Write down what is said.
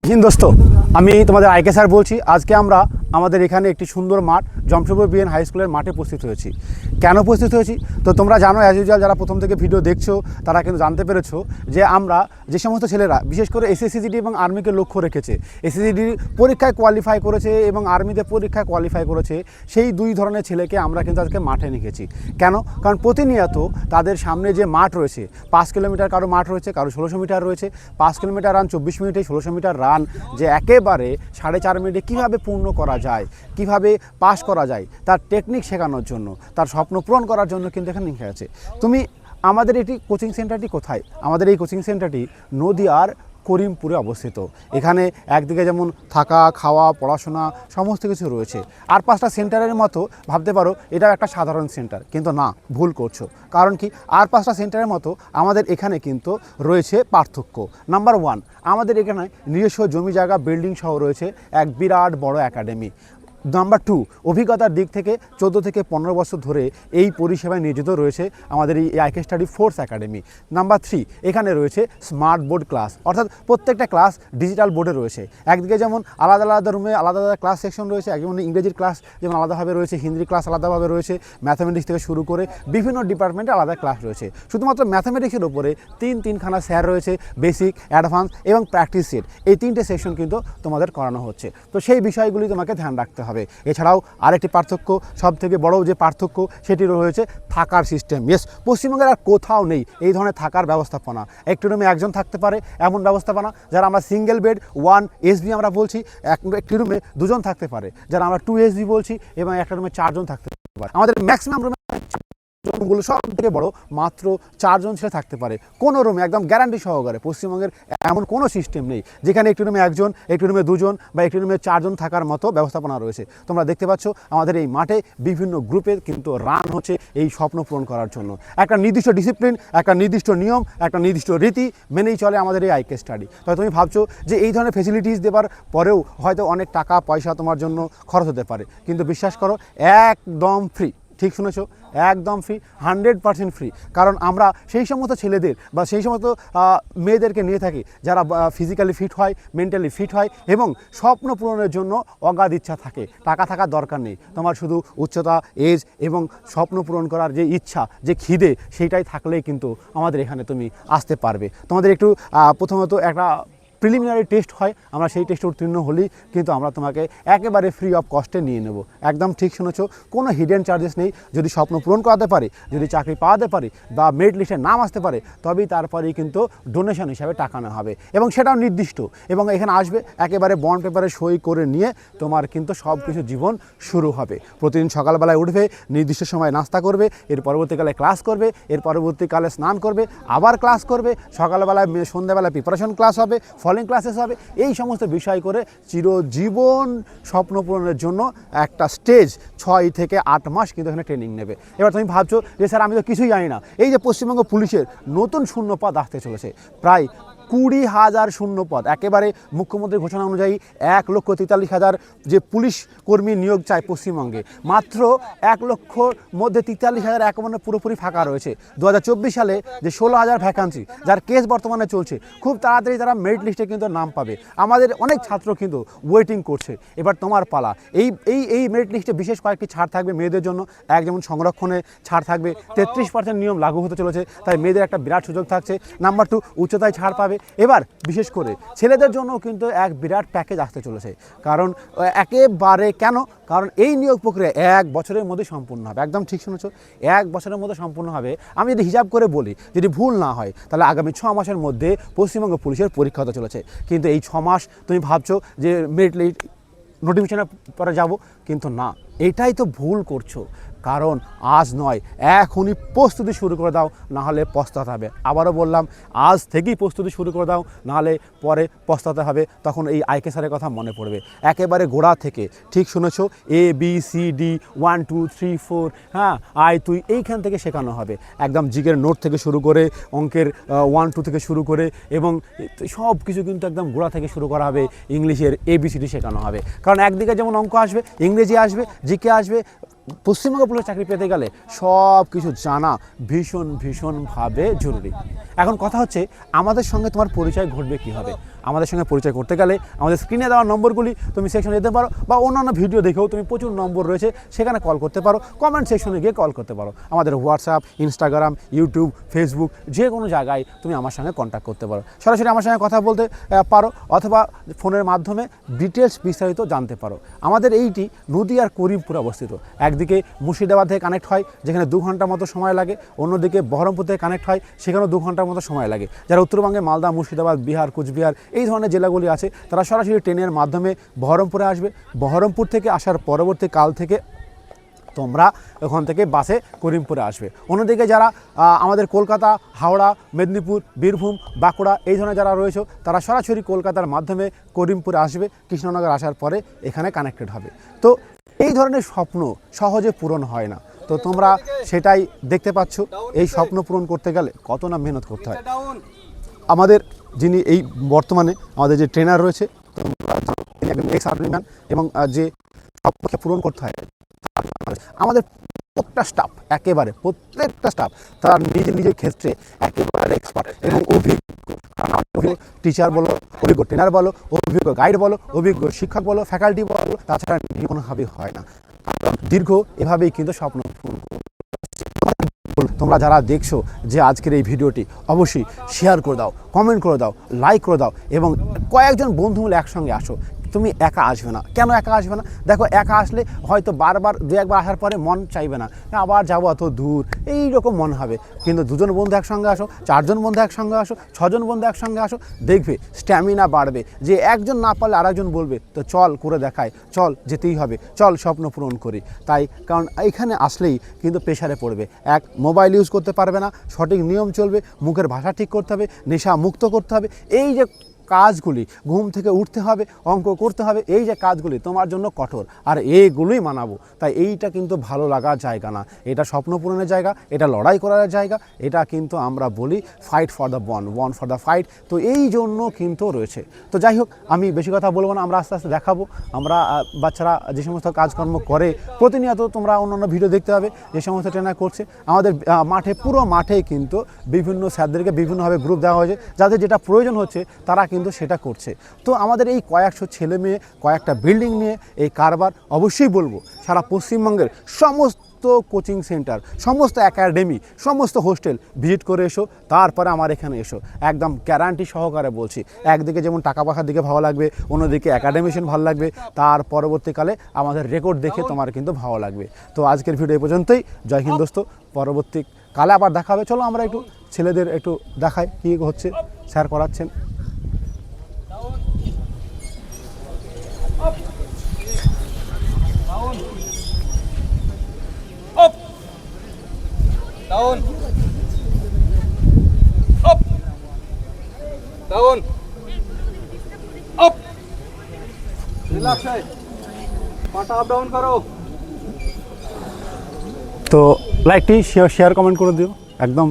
দোস্ত, আমি তোমাদের আইকে স্যার বলছি। আজকে আমরা আমাদের এখানে একটি সুন্দর মাঠ জমশেদপুর বিএন হাই স্কুলের মাঠে উপস্থিত হয়েছি। কেন উপস্থিত হয়েছি তো তোমরা জানো, অ্যাজ ইউজুয়াল যারা প্রথম থেকে ভিডিও দেখছো তারা কিন্তু জানতে পেরেছো যে আমরা যে সমস্ত ছেলেরা বিশেষ করে এসএসসিজিডি এবং আর্মিকে লক্ষ্য রেখেছে, এসএসসিজিডি পরীক্ষায় কোয়ালিফাই করেছে এবং আর্মিতে পরীক্ষায় কোয়ালিফাই করেছে, সেই দুই ধরনের ছেলেকে আমরা কিন্তু আজকে মাঠে নিয়েছি। কেন? কারণ প্রতিনিয়ত তাদের সামনে যে মাঠ রয়েছে, 5 কিলোমিটার কারো মাঠ রয়েছে, কারো 1600 মিটার রয়েছে। 5 কিলোমিটার রান 24 মিনিটে, 1600 মিটার রান যে একেবারে 4.5 মিনিটে কীভাবে পূর্ণ করা যায়, কিভাবে পাস করা যায়, তার টেকনিক শেখানোর জন্য, তার স্বপ্ন পূরণ করার জন্য কিন্তু এখানে লিখে আছে। তুমি আমাদের এটি কোচিং সেন্টারটি কোথায়? আমাদের এই কোচিং সেন্টারটি নদিয়ার করিমপুরে অবস্থিত। এখানে একদিকে যেমন থাকা, খাওয়া, পড়াশোনা সমস্ত কিছু রয়েছে। আর 5টা সেন্টারের মতো ভাবতে পারো এটা একটা সাধারণ সেন্টার, কিন্তু না, ভুল করছো। কারণ কি, আর 5টা সেন্টারের মতো আমাদের এখানে কিন্তু রয়েছে পার্থক্য। নাম্বার 1, আমাদের এখানে নিজস্ব জমি জায়গা বিল্ডিং সহ রয়েছে এক বিরাট বড় একাডেমি। নাম্বার 2, অভিজ্ঞতার দিক থেকে 14 থেকে 15 বছর ধরে এই পরিষেবায় নিয়োজিত রয়েছে আমাদের এই IK study force academy. Number 3, এখানে রয়েছে স্মার্ট বোর্ড ক্লাস, অর্থাৎ প্রত্যেকটা ক্লাস ডিজিটাল বোর্ডে রয়েছে। একদিকে যেমন আলাদা আলাদা রুমে আলাদা আলাদা ক্লাস সেকশন রয়েছে, যেমন ইংরেজির ক্লাস যেমন আলাদাভাবে রয়েছে, হিন্দি ক্লাস আলাদাভাবে রয়েছে, ম্যাথামেটিক্স থেকে শুরু করে বিভিন্ন ডিপার্টমেন্টে আলাদা ক্লাস রয়েছে। শুধুমাত্র ম্যাথামেটিক্সের উপরে তিনখানা স্যার রয়েছে, বেসিক, অ্যাডভান্স এবং প্র্যাকটিস সেট। এই 3টে সেকশন কিন্তু তোমাদের করানো হচ্ছে। তো সেই বিষয়গুলি তোমাকে ধ্যান রাখতে হবে। এছাড়াও আরেকটি পার্থক্য, সবথেকে বড় যে পার্থক্য, সেটি রয়েছে থাকার সিস্টেম। ইয়েস, পশ্চিমবঙ্গের আর কোথাও নেই এই ধরনের থাকার ব্যবস্থাপনা। একটি রুমে একজন থাকতে পারে এমন ব্যবস্থাপনা, যারা আমরা সিঙ্গেল বেড 1 SB আমরা বলছি, একটি রুমে 2 জন থাকতে পারে, যারা আমরা 2 SB বলছি, এবং একটা রুমে 4 জন থাকতে পারে। আমাদের ম্যাক্সিমাম রুমে রুমগুলো সব থেকে বড় মাত্র 4 জন ছেলে থাকতে পারে কোনো রুমে, একদম গ্যারান্টি সহকারে। পশ্চিমবঙ্গের এমন কোনো সিস্টেম নেই যেখানে একটি রুমে 1 জন, একটি রুমে 2 জন বা একটি রুমে 4 জন থাকার মতো ব্যবস্থাপনা রয়েছে। তোমরা দেখতে পাচ্ছ আমাদের এই মাঠে বিভিন্ন গ্রুপে কিন্তু রান হচ্ছে এই স্বপ্ন পূরণ করার জন্য। একটা নির্দিষ্ট ডিসিপ্লিন, একটা নির্দিষ্ট নিয়ম, একটা নির্দিষ্ট রীতি মেনেই চলে আমাদের এই আইকে স্টাডি। তবে তুমি ভাবছো যে এই ধরনের ফেসিলিটিস দেওয়ার পরেও হয়তো অনেক টাকা পয়সা তোমার জন্য খরচ হতে পারে, কিন্তু বিশ্বাস করো একদম ফ্রি। ঠিক শুনেছো, একদম ফ্রি, 100% ফ্রি। কারণ আমরা সেই সমস্ত ছেলেদের বা সেই সমস্ত মেয়েদেরকে নিয়ে থাকি যারা ফিজিক্যালি ফিট হয়, মেন্টালি ফিট হয় এবং স্বপ্ন পূরণের জন্য অগাধ ইচ্ছা থাকে। টাকা থাকার দরকার নেই, তোমার শুধু উচ্চতা, এজ এবং স্বপ্ন পূরণ করার যে ইচ্ছা, যে খিদে, সেইটাই থাকলেই কিন্তু আমাদের এখানে তুমি আসতে পারবে। তোমাদের একটু প্রথমত একটা প্রিলিমিনারি টেস্ট হয়, আমরা সেই টেস্টে উত্তীর্ণ হলেই কিন্তু আমরা তোমাকে একেবারে ফ্রি অফ কস্টে নিয়ে নেব। একদম ঠিক শুনেছো, কোনো হিডেন চার্জেস নেই। যদি স্বপ্ন পূরণ করাতে পারি, যদি চাকরি পাওয়াতে পারি বা মেরিট লিস্টে নাম আসতে পারে, তবেই তারপরেই কিন্তু ডোনেশন হিসাবে টাকা নেওয়া হবে, এবং সেটাও নির্দিষ্ট। এবং এখানে আসবে একেবারে বন্ড পেপারে সই করে নিয়ে তোমার কিন্তু সব কিছু জীবন শুরু হবে। প্রতিদিন সকালবেলায় উঠবে, নির্দিষ্ট সময় নাস্তা করবে, এর পরবর্তীকালে ক্লাস করবে, এর পরবর্তীকালে স্নান করবে, আবার ক্লাস করবে, সকালবেলায় সন্ধ্যাবেলায় প্রিপারেশন ক্লাস হবে, ফলোইং ক্লাসেস হবে। এই সমস্ত বিষয় করে চিরজীবন স্বপ্ন পূরণের জন্য একটা স্টেজ 6 থেকে 8 মাস কিন্তু এখানে ট্রেনিং নেবে। এবার তুমি ভাবছো যে স্যার আমি তো কিছুই জানি না। এই যে পশ্চিমবঙ্গ পুলিশের নতুন শূন্যপদ আসতে চলেছে, প্রায় 20,000 শূন্যপদ। একেবারে মুখ্যমন্ত্রীর ঘোষণা অনুযায়ী 1,43,000 যে পুলিশ কর্মী নিয়োগ চায় পশ্চিমবঙ্গে, মাত্র 1 লক্ষর মধ্যে 43,000 একেবারে পুরোপুরি ফাঁকা রয়েছে। 2024 সালে যে 16,000 ভ্যাকান্সি, যার কেস বর্তমানে চলছে, খুব তাড়াতাড়ি তারা মেরিট লিস্টে কিন্তু নাম পাবে। আমাদের অনেক ছাত্র কিন্তু ওয়েটিং করছে, এবার তোমার পালা। এই মেরিট লিস্টে বিশেষ কয়েকটি ছাড় থাকবে মেয়েদের জন্য। যেমন সংরক্ষণে ছাড় থাকবে, 33% নিয়ম লাগু হতে চলেছে, তাই মেয়েদের একটা বিরাট সুযোগ থাকছে। নাম্বার 2, উচ্চতায় ছাড় পাবে। এবার বিশেষ করে ছেলেদের জন্য কিন্তু এক বিরাট প্যাকেজ আসতে চলেছে। কারণ একেবারে কেন? কারণ এই নিয়োগ প্রক্রিয়া 1 বছরের মধ্যে সম্পূর্ণ হবে। একদম ঠিক শুনেছো, 1 বছরের মধ্যে সম্পূর্ণ হবে। আমি যদি হিসাব করে বলি, যদি ভুল না হয়, তাহলে আগামী 6 মাসের মধ্যে পশ্চিমবঙ্গ পুলিশের পরীক্ষা হতে চলেছে। কিন্তু এই 6 মাস তুমি ভাবছো যে মেরিট লিস্ট নোটিফিকেশনের পরে যাব, কিন্তু না, এটাই তো ভুল করছো। কারণ আজ নয়, এখনই প্রস্তুতি শুরু করে দাও, নাহলে পস্তাতে হবে। আবারও বললাম, আজ থেকেই প্রস্তুতি শুরু করে দাও, নাহলে পরে পস্তাতে হবে। তখন এই আইকে স্যারের কথা মনে পড়বে একেবারে গোড়া থেকে। ঠিক শুনেছো, ABCD 1 2 3 4, হ্যাঁ, আই তুই, এইখান থেকে শেখানো হবে। একদম জিকের নোট থেকে শুরু করে, অঙ্কের 1 2 থেকে শুরু করে, এবং সব কিছু কিন্তু একদম গোড়া থেকে শুরু করা হবে। ইংলিশের ABCD শেখানো হবে। কারণ একদিকে যেমন অঙ্ক আসবে, ইংরেজি আসবে, জিকে আসবে, পশ্চিমবঙ্গ পুলিশ চাকরি পেতে গেলে সব কিছু জানা ভীষণভাবে জরুরি। এখন কথা হচ্ছে, আমাদের সঙ্গে তোমার পরিচয় ঘটবে কীভাবে? আমাদের সঙ্গে পরিচয় করতে গেলে আমাদের স্ক্রিনে দেওয়া নম্বরগুলি তুমি সেকশনে যেতে পারো, বা অন্যান্য ভিডিও দেখেও তুমি প্রচুর নম্বর রয়েছে সেখানে কল করতে পারো, কমেন্ট সেকশনে গিয়ে কল করতে পারো। আমাদের হোয়াটসঅ্যাপ, ইনস্টাগ্রাম, ইউটিউব, ফেসবুক যে কোনো জায়গায় তুমি আমার সঙ্গে কন্ট্যাক্ট করতে পারো, সরাসরি আমার সঙ্গে কথা বলতে পারো, অথবা ফোনের মাধ্যমে ডিটেলস বিস্তারিত জানতে পারো। আমাদের এইটি নদীয়ার করিমপুরে অবস্থিত। একদিকে মুর্শিদাবাদ থেকে কানেক্ট হয় যেখানে 2 ঘন্টার মতো সময় লাগে, অন্যদিকে বহরমপুর থেকে কানেক্ট হয় সেখানেও 2 ঘন্টার মতো সময় লাগে। যারা উত্তরবঙ্গে মালদা, মুর্শিদাবাদ, বিহার, কুচবিহার এই ধরনের জেলাগুলি আছে তারা সরাসরি ট্রেনের মাধ্যমে বহরমপুরে আসবে। বহরমপুর থেকে আসার পরবর্তী কাল থেকে তোমরা ওখান থেকে বাসে করিমপুরে আসবে। অন্যদিকে যারা আমাদের কলকাতা, হাওড়া, মেদিনীপুর, বীরভূম, বাঁকুড়া এই ধরনের যারা রয়েছে তারা সরাসরি কলকাতার মাধ্যমে করিমপুরে আসবে, কৃষ্ণনগর আসার পরে এখানে কানেক্টেড হবে। তো এই ধরনের স্বপ্ন সহজে পূরণ হয় না, তো তোমরা সেটাই দেখতে পাচ্ছ। এই স্বপ্ন পূরণ করতে গেলে কত না মেহনত করতে হয়। আমাদের যিনি এই বর্তমানে আমাদের যে ট্রেনার রয়েছে এক্স আর্মিম্যান, এবং যে স্বপ্নকে পূরণ করতে হয় আমাদের প্রত্যেকটা স্টাফ, একেবারে প্রত্যেকটা স্টাফ তারা নিজের ক্ষেত্রে একেবারে এক্সপার্ট এবং অভিজ্ঞ টিচার বলো, অভিজ্ঞ ট্রেনার বলো, অভিজ্ঞ গাইড বলো, অভিজ্ঞ শিক্ষক বলো, ফ্যাকাল্টি বলো, তাছাড়া কোনোভাবেই হয় না। দীর্ঘ এভাবেই কিন্তু স্বপ্ন পূরণ। তোমরা যারা দেখছো যে আজকের এই ভিডিওটি অবশ্যই শেয়ার করে দাও, কমেন্ট করে দাও, লাইক করে দাও, এবং কয়েকজন বন্ধু মিলে একসঙ্গে আসো। তুমি একা আসবে না। কেন একা আসবে না? দেখো, একা আসলে হয়তো বারবার 2-1বার আসার পরে মন চাইবে না, আবার যাবো এত দূর, এই রকম মনে হবে। কিন্তু 2জন বন্ধু একসঙ্গে আসো, 4জন বন্ধু একসঙ্গে আসো, 6জন বন্ধু একসঙ্গে আসো, দেখবে স্ট্যামিনা বাড়বে। যে একজন না পারলে আরেকজন বলবে তো চল করে দেখায়, চল যেতেই হবে, চল স্বপ্ন পূরণ করি। তাই কারণ এখানে আসলেই কিন্তু প্রেশারে পড়বে। এক, মোবাইল ইউজ করতে পারবে না, সঠিক নিয়ম চলবে, মুখের ভাষা ঠিক করতে হবে, নেশা মুক্ত করতে হবে। এই যে কাজগুলি, ঘুম থেকে উঠতে হবে, অঙ্ক করতে হবে, এই যে কাজগুলি তোমার জন্য কঠোর, আর এইগুলোই মানাবো। তাই এইটা কিন্তু ভালো লাগার জায়গা না, এটা স্বপ্ন পূরণের জায়গা, এটা লড়াই করার জায়গা, এটা কিন্তু আমরা বলি ফাইট ফর দ্য বন ফর দ্য ফাইট। তো এই জন্য কিন্তু রয়েছে। তো যাই হোক, আমি বেশি কথা বলবো না, আমরা আস্তে আস্তে দেখাবো। আমরা বাচ্চারা যে সমস্ত কাজকর্ম করে প্রতিনিয়ত তোমরা অন্যান্য ভিডিও দেখতে হবে যে সমস্ত ট্রেনার করছে। আমাদের মাঠে, পুরো মাঠেই কিন্তু বিভিন্ন স্যারদেরকে বিভিন্নভাবে গ্রুপ দেওয়া হয়েছে, যাদের যেটা প্রয়োজন হচ্ছে তারা কিন্তু সেটা করছে। তো আমাদের এই কয়েকশো ছেলে মেয়ে, কয়েকটা বিল্ডিং নিয়ে এই কারবার অবশ্যই বলবো সারা পশ্চিমবঙ্গের সমস্ত কোচিং সেন্টার, সমস্ত একাডেমি, সমস্ত হোস্টেল ভিজিট করে এসো, তারপরে আমার এখানে এসো। একদম গ্যারান্টি সহকারে বলছি। একদিকে যেমন টাকা পয়সার দিকে ভালো লাগবে, অন্যদিকে একাডেমিশন ভালো লাগবে, তার পরবর্তীকালে আমাদের রেকর্ড দেখে তোমার কিন্তু ভালো লাগবে। তো আজকের ভিডিও এই পর্যন্তই। জয় হিন্দ দোস্ত, পরবর্তী কালে আবার দেখা হবে। চলো আমরা একটু ছেলেদের একটু দেখাই কী হচ্ছে, স্যার করাচ্ছেন। Down. Up. Down. Up. Relax है. पाटा अप डाउन करो. तो लाइकটি শেয়ার কমেন্ট করে দিও একদম।